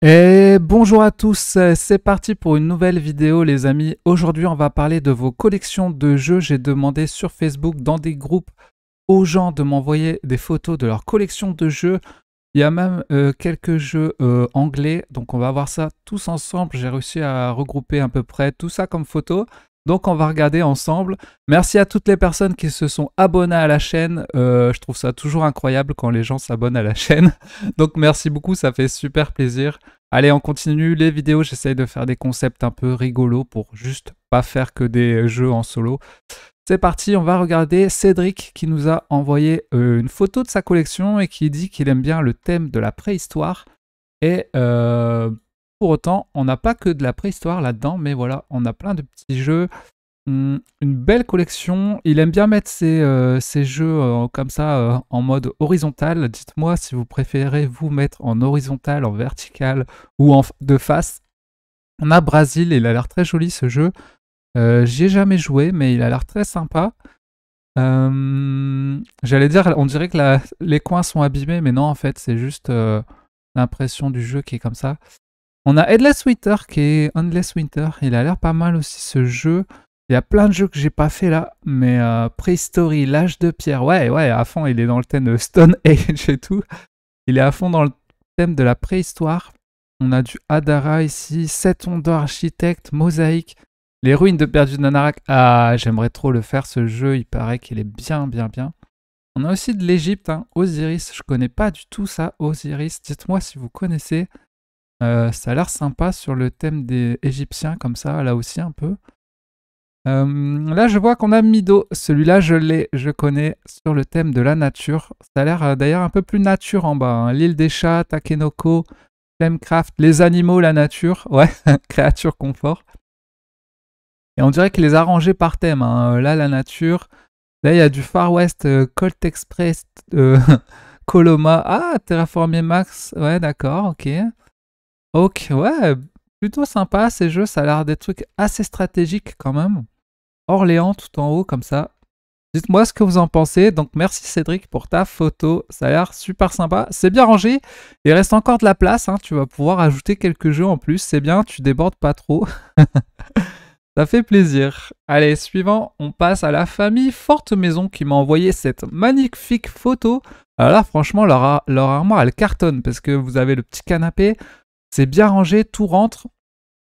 Et bonjour à tous, c'est parti pour une nouvelle vidéo les amis. Aujourd'hui on va parler de vos collections de jeux. J'ai demandé sur Facebook dans des groupes aux gens de m'envoyer des photos de leur collection de jeux. Il y a même quelques jeux anglais, donc on va voir ça tous ensemble. J'ai réussi à regrouper à peu près tout ça comme photo. Donc on va regarder ensemble. Merci à toutes les personnes qui se sont abonnées à la chaîne. Je trouve ça toujours incroyable quand les gens s'abonnent à la chaîne. Donc merci beaucoup, ça fait super plaisir. Allez, on continue les vidéos. J'essaye de faire des concepts un peu rigolos pour juste pas faire que des jeux en solo. C'est parti, on va regarder Cédric qui nous a envoyé une photo de sa collection et qui dit qu'il aime bien le thème de la préhistoire. Et pour autant, on n'a pas que de la préhistoire là-dedans, mais voilà, on a plein de petits jeux. Une belle collection. Il aime bien mettre ses jeux comme ça en mode horizontal. Dites-moi si vous préférez vous mettre en horizontal, en vertical ou de face. On a Brasil, il a l'air très joli ce jeu. J'y ai jamais joué, mais il a l'air très sympa. J'allais dire, on dirait que les coins sont abîmés, mais non, en fait, c'est juste l'impression du jeu qui est comme ça. On a Endless Winter qui est Endless Winter. Il a l'air pas mal aussi ce jeu. Il y a plein de jeux que j'ai pas fait là, mais Préhistorie, l'âge de pierre, ouais, à fond, il est dans le thème de Stone Age et tout. Il est à fond dans le thème de la préhistoire. On a du Hadara ici, 7 ondes d'or architecte, mosaïque, les ruines de Perdu de Nanarak. Ah, j'aimerais trop le faire ce jeu, il paraît qu'il est bien. On a aussi de l'Égypte, hein, Osiris, je connais pas du tout ça, Osiris. Dites-moi si vous connaissez. Ça a l'air sympa sur le thème des Égyptiens, comme ça, là aussi un peu. Là, je vois qu'on a Mido. Celui-là, je connais sur le thème de la nature. Ça a l'air d'ailleurs un peu plus nature en bas, hein. L'île des chats, Takenoko, Flamecraft, les animaux, la nature. Ouais, créature confort. Et on dirait qu'il les a rangés par thème, hein. Là, la nature. Là, il y a du Far West, Colt Express, Coloma. Ah, Terraformier Max. Ouais, d'accord, ok. Ok, ouais, plutôt sympa ces jeux, ça a l'air des trucs assez stratégiques quand même. Orléans tout en haut comme ça. Dites-moi ce que vous en pensez. Donc merci Cédric pour ta photo, ça a l'air super sympa. C'est bien rangé, il reste encore de la place, hein. Tu vas pouvoir ajouter quelques jeux en plus, c'est bien, tu débordes pas trop. Ça fait plaisir. Allez, suivant, on passe à la famille Forte Maison qui m'a envoyé cette magnifique photo. Alors là, franchement, leur armoire, elle cartonne parce que vous avez le petit canapé, c'est bien rangé, tout rentre.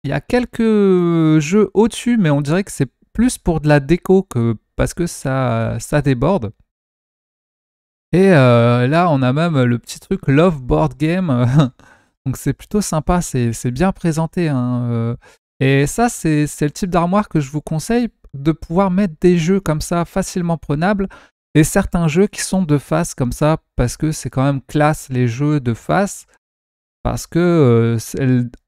Il y a quelques jeux au-dessus, mais on dirait que c'est plus pour de la déco que parce que ça déborde. Et là, on a même le petit truc Love Board Game. Donc c'est plutôt sympa, c'est bien présenté, hein. Et ça, c'est le type d'armoire que je vous conseille de pouvoir mettre des jeux comme ça facilement prenables et certains jeux qui sont de face comme ça parce que c'est quand même classe les jeux de face parce que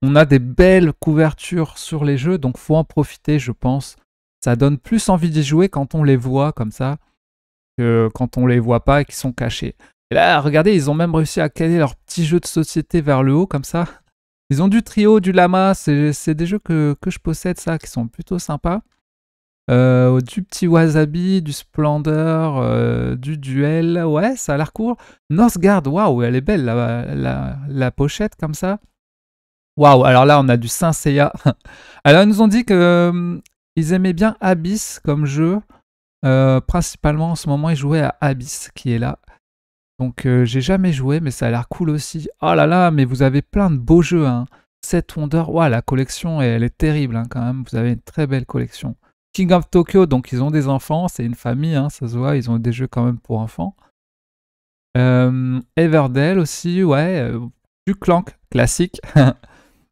on a des belles couvertures sur les jeux, donc faut en profiter, je pense. Ça donne plus envie d'y jouer quand on les voit comme ça que quand on les voit pas et qu'ils sont cachés. Et là, regardez, ils ont même réussi à caler leur petit jeu de société vers le haut comme ça. Ils ont du trio, du lama, c'est des jeux que je possède, ça, qui sont plutôt sympas. Du petit wasabi, du splendor, du duel, ouais, ça a l'air cool. Northgard, waouh, elle est belle, la pochette comme ça. Waouh, alors là, on a du Saint Seiya. Alors, ils nous ont dit que ils aimaient bien Abyss comme jeu. Principalement, en ce moment, ils jouaient à Abyss, qui est là. Donc, j'ai jamais joué, mais ça a l'air cool aussi. Oh là là, mais vous avez plein de beaux jeux, hein. 7 Wonder, waouh, la collection, elle est terrible, hein, quand même. Vous avez une très belle collection. King of Tokyo, donc ils ont des enfants, c'est une famille, hein, ça se voit, ils ont des jeux quand même pour enfants. Everdell aussi, ouais. Du Clank, classique,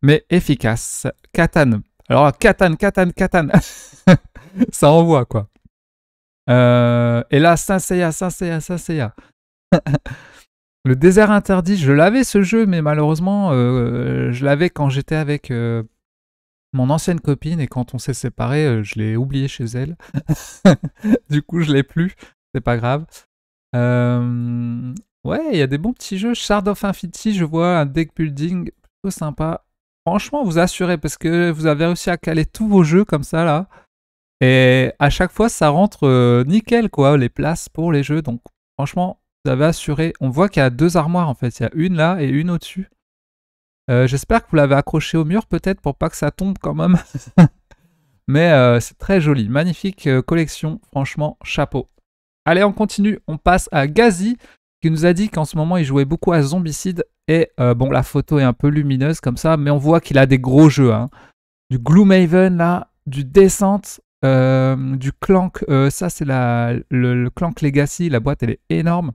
mais efficace. Catan. Alors, Catan. Ça envoie, quoi. Et là, Saint Seiya. Le désert interdit, je l'avais ce jeu, mais malheureusement, je l'avais quand j'étais avec mon ancienne copine et quand on s'est séparés, je l'ai oublié chez elle. Du coup, je l'ai plus, c'est pas grave. Ouais, il y a des bons petits jeux. Shard of Infinity, je vois un deck building plutôt sympa. Franchement, vous assurez parce que vous avez réussi à caler tous vos jeux comme ça là. Et à chaque fois, ça rentre nickel quoi, les places pour les jeux. Donc franchement, vous avez assuré. On voit qu'il y a deux armoires en fait. Il y a une là et une au-dessus. J'espère que vous l'avez accroché au mur peut-être pour pas que ça tombe quand même. Mais c'est très joli. Magnifique collection. Franchement, chapeau. Allez, on continue. On passe à Gazi qui nous a dit qu'en ce moment, il jouait beaucoup à Zombicide. Et bon, la photo est un peu lumineuse comme ça, mais on voit qu'il a des gros jeux. Hein. Du Gloomhaven, là, du Descent, du Clank. Ça, c'est le Clank Legacy. La boîte, elle est énorme.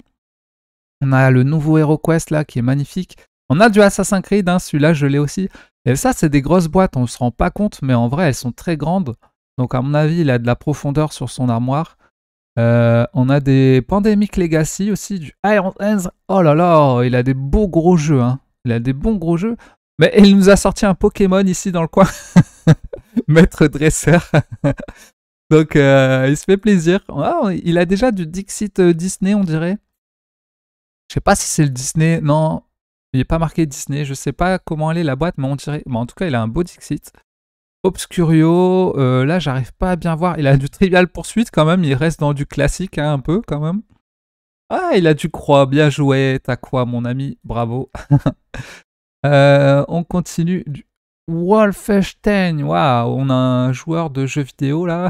On a le nouveau HeroQuest, là, qui est magnifique. On a du Assassin's Creed, hein, celui-là, je l'ai aussi. Et ça, c'est des grosses boîtes, on ne se rend pas compte, mais en vrai, elles sont très grandes. Donc, à mon avis, il a de la profondeur sur son armoire. On a des Pandemic Legacy aussi, du Iron Hands. Oh là là, il a des beaux gros jeux. Hein. Il a des bons gros jeux. Mais il nous a sorti un Pokémon ici dans le coin. Maître Dresseur. Donc, il se fait plaisir. Ah, il a déjà du Dixit Disney, on dirait. Je sais pas si c'est le Disney. Non, il n'est pas marqué Disney. Je sais pas comment elle est la boîte, mais on dirait. Bon, en tout cas, il a un beau Dixit. Obscurio, là j'arrive pas à bien voir. Il a du Trivial Poursuite quand même, il reste dans du classique hein, un peu quand même. Ah, il a du Croix, bien joué, t'as quoi mon ami, bravo. On continue. Du Wolfenstein, waouh, on a un joueur de jeux vidéo là.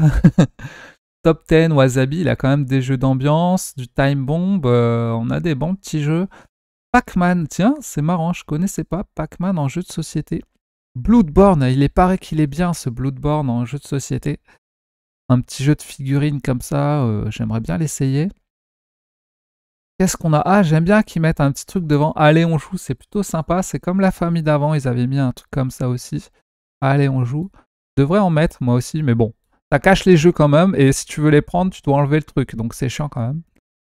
Top 10, Wasabi, il a quand même des jeux d'ambiance, du Time Bomb, on a des bons petits jeux. Pac-Man, tiens, c'est marrant, je connaissais pas Pac-Man en jeu de société. Bloodborne, il paraît qu'il est bien ce Bloodborne en jeu de société. Un petit jeu de figurines comme ça, j'aimerais bien l'essayer. Qu'est-ce qu'on a? Ah, j'aime bien qu'ils mettent un petit truc devant. Allez, on joue, c'est plutôt sympa. C'est comme la famille d'avant, ils avaient mis un truc comme ça aussi. Allez, on joue. Je devrais en mettre moi aussi, mais bon. Ça cache les jeux quand même, et si tu veux les prendre, tu dois enlever le truc, donc c'est chiant quand même.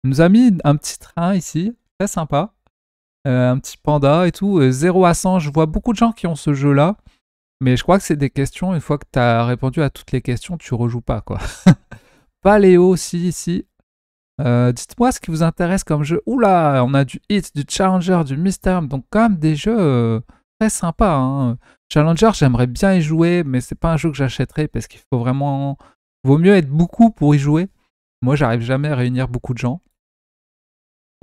Il nous a mis un petit train ici, très sympa. Un petit panda et tout. 0 à 100, je vois beaucoup de gens qui ont ce jeu-là. Mais je crois que c'est des questions, une fois que tu as répondu à toutes les questions, tu rejoues pas, quoi. Paléo aussi, ici. Dites-moi ce qui vous intéresse comme jeu. Oula, on a du Hit, du Challenger, du Mystery, donc quand même des jeux très sympas. Hein. Challenger, j'aimerais bien y jouer, mais c'est pas un jeu que j'achèterais parce qu'il faut vraiment... Vaut mieux être beaucoup pour y jouer. Moi, j'arrive jamais à réunir beaucoup de gens.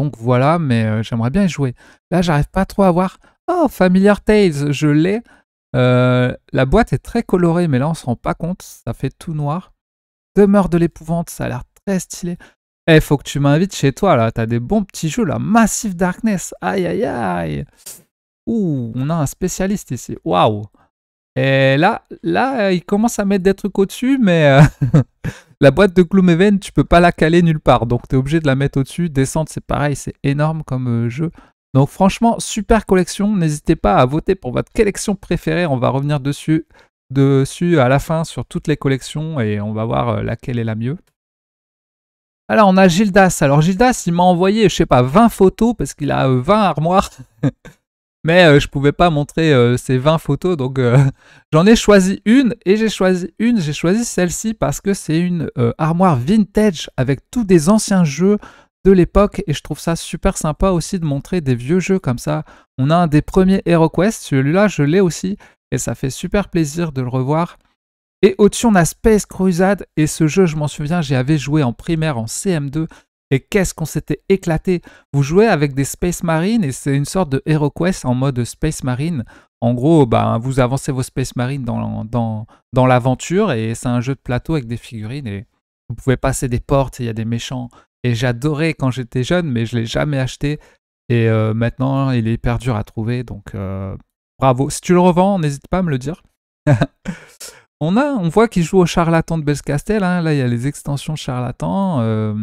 Donc voilà, mais j'aimerais bien y jouer. Là, j'arrive pas trop à voir. Oh, Familiar Tales, je l'ai. La boîte est très colorée, mais là on se rend pas compte, ça fait tout noir. Demeure de l'épouvante, ça a l'air très stylé. Eh, faut que tu m'invites chez toi là, t'as des bons petits jeux là. Massive Darkness, aïe aïe aïe. Ouh, on a un spécialiste ici, waouh. Et là, il commence à mettre des trucs au-dessus, mais la boîte de Gloomhaven, tu peux pas la caler nulle part, donc t'es obligé de la mettre au-dessus. Descente, c'est pareil, c'est énorme comme jeu. Donc franchement, super collection. N'hésitez pas à voter pour votre collection préférée. On va revenir dessus à la fin sur toutes les collections et on va voir laquelle est la mieux. Alors on a Gildas. Alors Gildas, il m'a envoyé, je sais pas, 20 photos parce qu'il a 20 armoires. Mais je pouvais pas montrer ces 20 photos, donc j'en ai choisi une et j'ai choisi celle-ci parce que c'est une armoire vintage avec tous des anciens jeux de l'époque et je trouve ça super sympa aussi de montrer des vieux jeux comme ça. On a un des premiers HeroQuest, celui-là je l'ai aussi et ça fait super plaisir de le revoir. Et au-dessus on a Space Crusade et ce jeu je m'en souviens, j'y avais joué en primaire en CM2 et qu'est-ce qu'on s'était éclaté. Vous jouez avec des Space Marines et c'est une sorte de HeroQuest en mode Space Marine. En gros, ben, vous avancez vos Space Marines dans l'aventure et c'est un jeu de plateau avec des figurines et vous pouvez passer des portes et il y a des méchants. Et j'adorais quand j'étais jeune, mais je ne l'ai jamais acheté. Et maintenant, il est hyper dur à trouver. Donc, bravo. Si tu le revends, n'hésite pas à me le dire. On voit qu'il joue au charlatan de Belcastel. Hein. Là, il y a les extensions charlatan.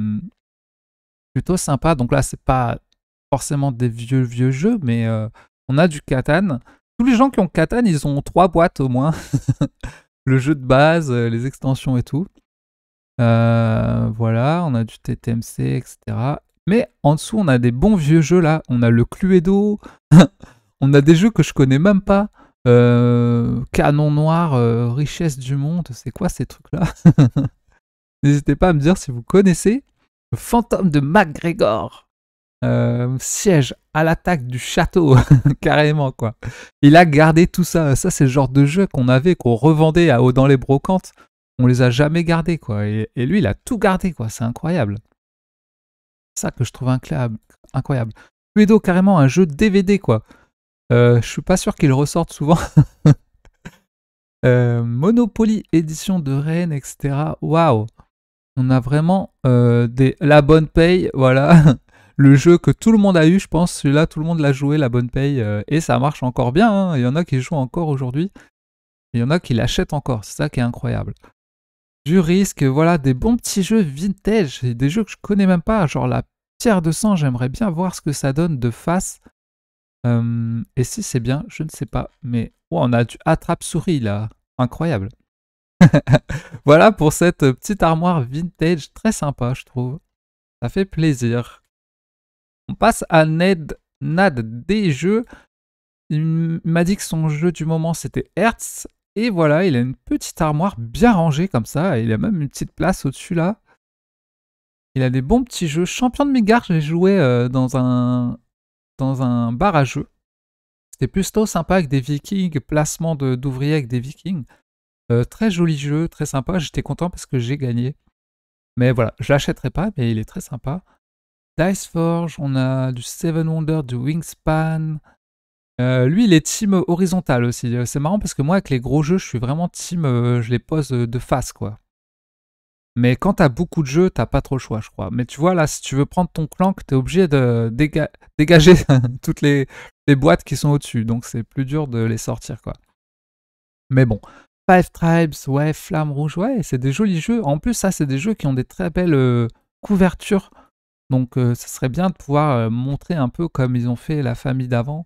Plutôt sympa. Donc là, c'est pas forcément des vieux jeux, mais on a du Catan. Tous les gens qui ont Catan, ils ont 3 boîtes au moins. Le jeu de base, les extensions et tout. Voilà, on a du TTMC, etc. Mais en dessous, on a des bons vieux jeux là. On a le Cluedo. On a des jeux que je connais même pas. Canon Noir, Richesse du Monde. C'est quoi ces trucs-là? N'hésitez pas à me dire si vous connaissez. Le Fantôme de MacGregor. Siège à l'attaque du château. Carrément, quoi. Il a gardé tout ça. Ça, c'est le genre de jeu qu'on avait, qu'on revendait dans les brocantes. On les a jamais gardés, quoi. Et lui, il a tout gardé, quoi. C'est incroyable. C'est ça que je trouve incroyable. Cluedo, carrément un jeu DVD, quoi. Je suis pas sûr qu'ils ressortent souvent. Monopoly édition de Rennes, etc. Waouh! On a vraiment la bonne paye, voilà. Le jeu que tout le monde a eu, je pense. Celui-là, tout le monde l'a joué, la bonne paye. Et ça marche encore bien, hein. Il y en a qui jouent encore aujourd'hui. Il y en a qui l'achètent encore. C'est ça qui est incroyable. Du risque, voilà, des bons petits jeux vintage. Et des jeux que je connais même pas. Genre la pierre de sang, j'aimerais bien voir ce que ça donne de face. Et si c'est bien, je ne sais pas. Mais on a du attrape-souris là. Incroyable. Voilà pour cette petite armoire vintage très sympa, je trouve. Ça fait plaisir. On passe à Nad des jeux. Il m'a dit que son jeu du moment c'était Hertz. Et voilà, il a une petite armoire bien rangée comme ça. Il a même une petite place au-dessus là. Il a des bons petits jeux. Champion de Midgard, j'ai joué dans un bar à jeux. C'était plutôt sympa avec des vikings, placement d'ouvriers avec des vikings. Très joli jeu, très sympa. J'étais content parce que j'ai gagné. Mais voilà, je l'achèterai pas, mais il est très sympa. Dice Forge, on a du Seven Wonders, du Wingspan. Lui, il est team horizontal aussi. C'est marrant parce que moi, avec les gros jeux, je suis vraiment team, je les pose de face, quoi. Mais quand t'as beaucoup de jeux, t'as pas trop le choix, je crois. Mais tu vois, là, si tu veux prendre ton clank, t'es obligé de dégager toutes les boîtes qui sont au-dessus. Donc, c'est plus dur de les sortir, quoi. Mais bon. Five Tribes, ouais, Flamme Rouge, ouais, c'est des jolis jeux. En plus, ça, c'est des jeux qui ont des très belles couvertures. Donc, ça serait bien de pouvoir montrer un peu comme ils ont fait la famille d'avant.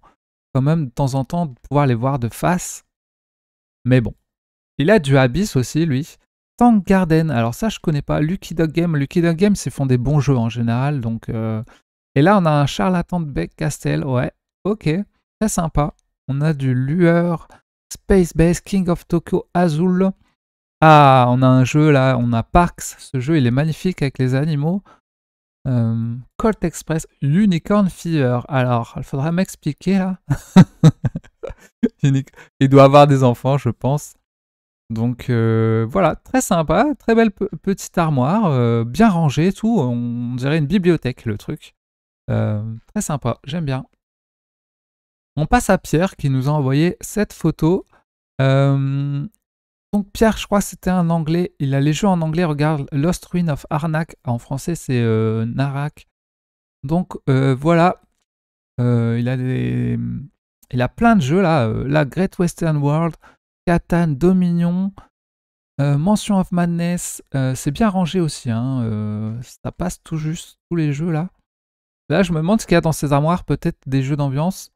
Quand même, de temps en temps, de pouvoir les voir de face. Mais bon. Il a du Abyss aussi, lui. Tank Garden, alors ça, je connais pas. Lucky Dog Game. Lucky Dog Game, c'est font des bons jeux en général. Donc, et là, on a un charlatan de Beck Castle. Ouais, ok, très sympa. On a du Lueur, Space Base, King of Tokyo, Azul. Ah, on a un jeu là, on a Parks. Ce jeu, il est magnifique avec les animaux. Colt Express, Unicorn Fever. Alors, il faudra m'expliquer là. Il doit avoir des enfants, je pense. Donc voilà, très sympa, très belle petite armoire, bien rangée, tout. On dirait une bibliothèque, le truc. Très sympa, j'aime bien. On passe à Pierre qui nous a envoyé cette photo. Donc Pierre, je crois que c'était un anglais. Il a les jeux en anglais. Regarde, Lost Ruin of Arnak. En français, c'est Narak. Donc voilà, il a plein de jeux là. La Great Western World, Catan, Dominion, Mansion of Madness. C'est bien rangé aussi. Hein, ça passe tout juste tous les jeux là. Là, je me demande ce qu'il y a dans ces armoires. Peut-être des jeux d'ambiance.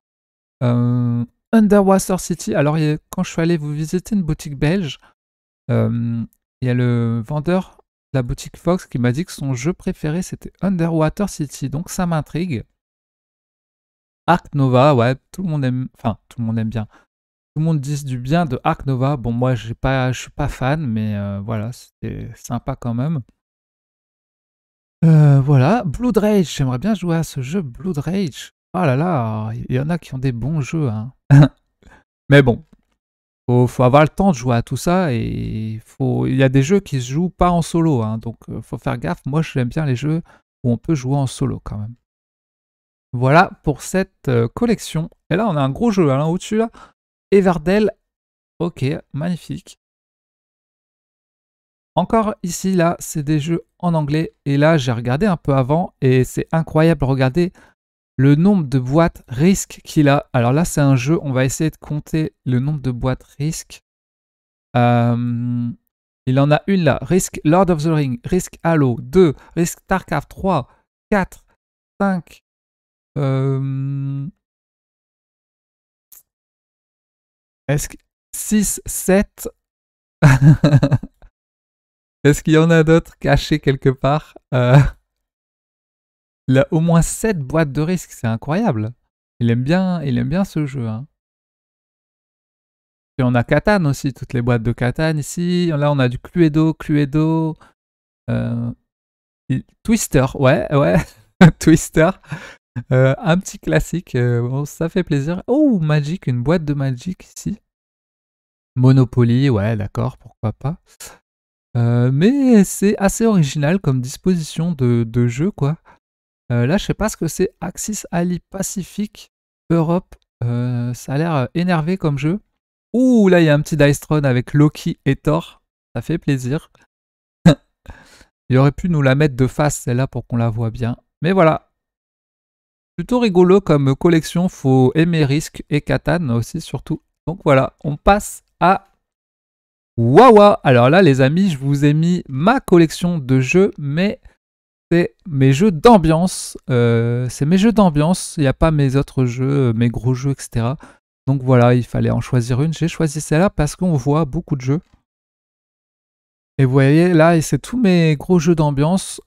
Underwater City. Alors, quand je suis allé vous visiter une boutique belge, il y a le vendeur de la boutique Fox qui m'a dit que son jeu préféré c'était Underwater City. Donc, ça m'intrigue. Ark Nova, ouais, tout le monde aime. Enfin, tout le monde aime bien. Tout le monde dit du bien de Ark Nova. Bon, moi, je suis pas fan, mais voilà, c'était sympa quand même. Voilà, Blood Rage. J'aimerais bien jouer à ce jeu Blood Rage. Oh là là, il y en a qui ont des bons jeux. Hein. Mais bon, faut avoir le temps de jouer à tout ça et il y a des jeux qui se jouent pas en solo. Hein, donc, faut faire gaffe. Moi, j'aime bien les jeux où on peut jouer en solo quand même. Voilà pour cette collection. Et là, on a un gros jeu hein, au-dessus là. Everdell. Ok, magnifique. Encore ici, là, c'est des jeux en anglais. Et là, j'ai regardé un peu avant et c'est incroyable. Regardez le nombre de boîtes Risk qu'il a. Alors là, c'est un jeu, on va essayer de compter le nombre de boîtes Risk. Il en a une là. Risk Lord of the Ring, Risk Halo, 2, Risk StarCraft, 3, 4, 5. Est-ce que 6, 7. Est-ce qu'il y en a d'autres cachés quelque part Il a au moins 7 boîtes de risque, c'est incroyable. Il aime bien ce jeu. Hein. Et on a Catan aussi, toutes les boîtes de Catan ici. Là, on a du Cluedo. Twister, ouais. Twister. Un petit classique, bon, ça fait plaisir. Oh, Magic, une boîte de Magic ici. Monopoly, ouais, d'accord, pourquoi pas. Mais c'est assez original comme disposition de jeu, quoi. Là, je sais pas ce que c'est. Axis Ali Pacific Europe. Ça a l'air énervé comme jeu. Ouh, là, il y a un petit Dice Throne avec Loki et Thor. Ça fait plaisir. Il aurait pu nous la mettre de face, celle-là, pour qu'on la voit bien. Mais voilà. Plutôt rigolo comme collection. Faut aimer Risk et Catan aussi, surtout. Donc voilà, on passe à Wawa. Alors là, les amis, je vous ai mis ma collection de jeux, mais c'est mes jeux d'ambiance. C'est mes jeux d'ambiance. Il n'y a pas mes autres jeux, mes gros jeux, etc. Donc voilà, il fallait en choisir une. J'ai choisi celle-là parce qu'on voit beaucoup de jeux. Et vous voyez, là, c'est tous mes gros jeux d'ambiance.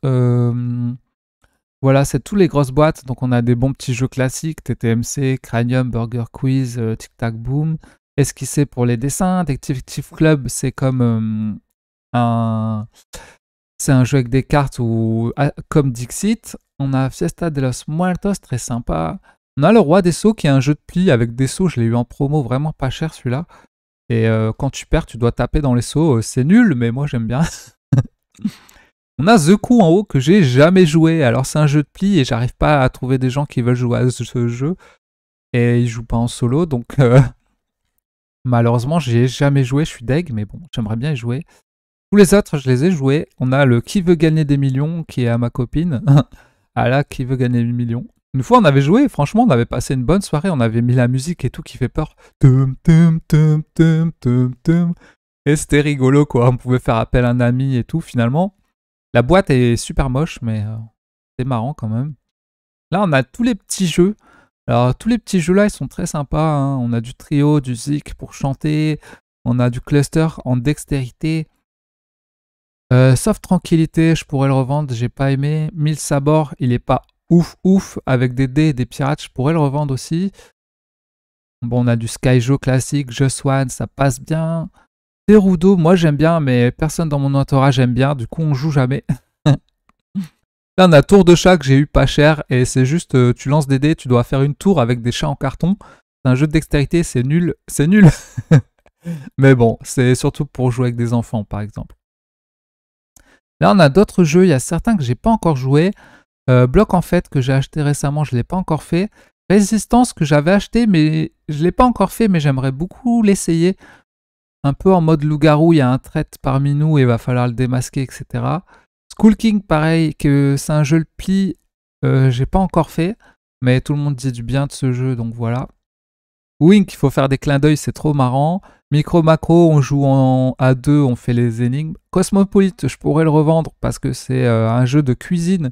Voilà, c'est tous les grosses boîtes. Donc on a des bons petits jeux classiques, TTMC, Cranium, Burger Quiz, Tic Tac Boom. Esquissé pour les dessins. Detective Club, c'est comme c'est un jeu avec des cartes comme Dixit. On a Fiesta de los Muertos, très sympa. On a le Roi des Sceaux qui est un jeu de pli avec des sceaux. Je l'ai eu en promo, vraiment pas cher celui-là. Et quand tu perds, tu dois taper dans les sceaux. C'est nul, mais moi j'aime bien. On a The Coup en haut que j'ai jamais joué. Alors c'est un jeu de pli et j'arrive pas à trouver des gens qui veulent jouer à ce jeu. Et ils jouent pas en solo, donc malheureusement j'y ai jamais joué. Je suis deg, mais bon, j'aimerais bien y jouer. Tous les autres, je les ai joués. On a le Qui veut gagner des millions qui est à ma copine. Ah là, Qui veut gagner des millions. Une fois, on avait joué, franchement, on avait passé une bonne soirée. On avait mis la musique et tout qui fait peur. Tum, tum, tum, tum, tum, tum. Et c'était rigolo, quoi. On pouvait faire appel à un ami et tout, finalement. La boîte est super moche, mais c'est marrant quand même. Là, on a tous les petits jeux. Alors, tous les petits jeux-là, ils sont très sympas. Hein. On a du trio, du zik pour chanter. On a du cluster en dextérité. Sauf tranquillité, je pourrais le revendre, j'ai pas aimé. 1000 sabords, il est pas ouf. Avec des dés et des pirates, je pourrais le revendre aussi. Bon, on a du Skyjo classique, Just One, ça passe bien. Terudo, moi j'aime bien, mais personne dans mon entourage aime bien, du coup on joue jamais. Là, on a Tour de chat que j'ai eu pas cher, et c'est juste, tu lances des dés, tu dois faire une tour avec des chats en carton. C'est un jeu de dextérité, c'est nul. C'est nul. Mais bon, c'est surtout pour jouer avec des enfants, par exemple. Là, on a d'autres jeux. Il y a certains que j'ai pas encore joué. Bloc en fait que j'ai acheté récemment, je l'ai pas encore fait. Résistance que j'avais acheté, mais je l'ai pas encore fait, mais j'aimerais beaucoup l'essayer. Un peu en mode loup-garou, il y a un trait parmi nous et il va falloir le démasquer, etc. Skull King, pareil, que c'est un jeu de pli, j'ai pas encore fait, mais tout le monde dit du bien de ce jeu, donc voilà. Wink, il faut faire des clins d'œil, c'est trop marrant. Micro Macro, on joue à deux, on fait les énigmes. Cosmopolite, je pourrais le revendre parce que c'est un jeu de cuisine.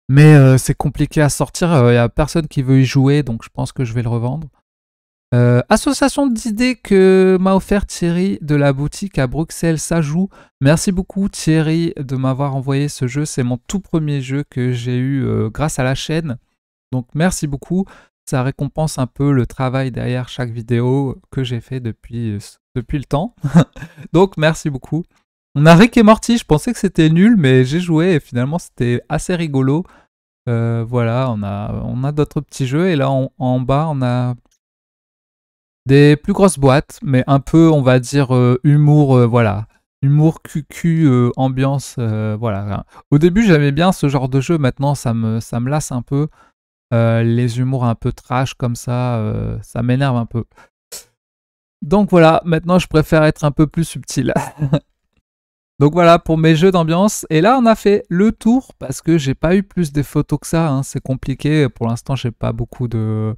Mais c'est compliqué à sortir, il n'y a personne qui veut y jouer, donc je pense que je vais le revendre. Association d'idées que m'a offert Thierry de la boutique à Bruxelles, ça joue. Merci beaucoup Thierry de m'avoir envoyé ce jeu, c'est mon tout premier jeu que j'ai eu grâce à la chaîne. Donc merci beaucoup. Ça récompense un peu le travail derrière chaque vidéo que j'ai fait depuis le temps. Donc merci beaucoup. On a Rick et Morty, je pensais que c'était nul, mais j'ai joué et finalement c'était assez rigolo. Voilà, on a d'autres petits jeux et là en bas on a des plus grosses boîtes, mais un peu on va dire humour, voilà. Humour QQ, ambiance, voilà. Au début j'aimais bien ce genre de jeu, maintenant ça me lasse un peu. Les humours un peu trash comme ça m'énerve un peu. Donc voilà, maintenant je préfère être un peu plus subtil. Donc voilà pour mes jeux d'ambiance. Et là on a fait le tour parce que j'ai pas eu plus des photos que ça. Hein. C'est compliqué. Pour l'instant j'ai pas beaucoup de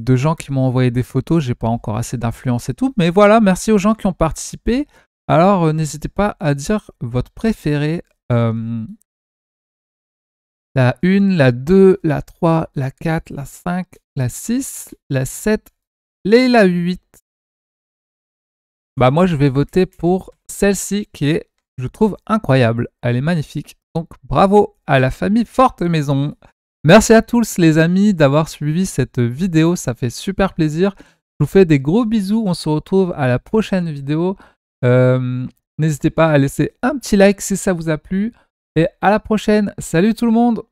gens qui m'ont envoyé des photos. J'ai pas encore assez d'influence et tout. Mais voilà, merci aux gens qui ont participé. Alors n'hésitez pas à dire votre préféré. La 1, la 2, la 3, la 4, la 5, la 6, la 7 et la 8. Bah moi je vais voter pour celle-ci qui est, je trouve, incroyable. Elle est magnifique. Donc bravo à la famille Forte Maison. Merci à tous les amis d'avoir suivi cette vidéo. Ça fait super plaisir. Je vous fais des gros bisous. On se retrouve à la prochaine vidéo. N'hésitez pas à laisser un petit like si ça vous a plu. Et à la prochaine. Salut tout le monde!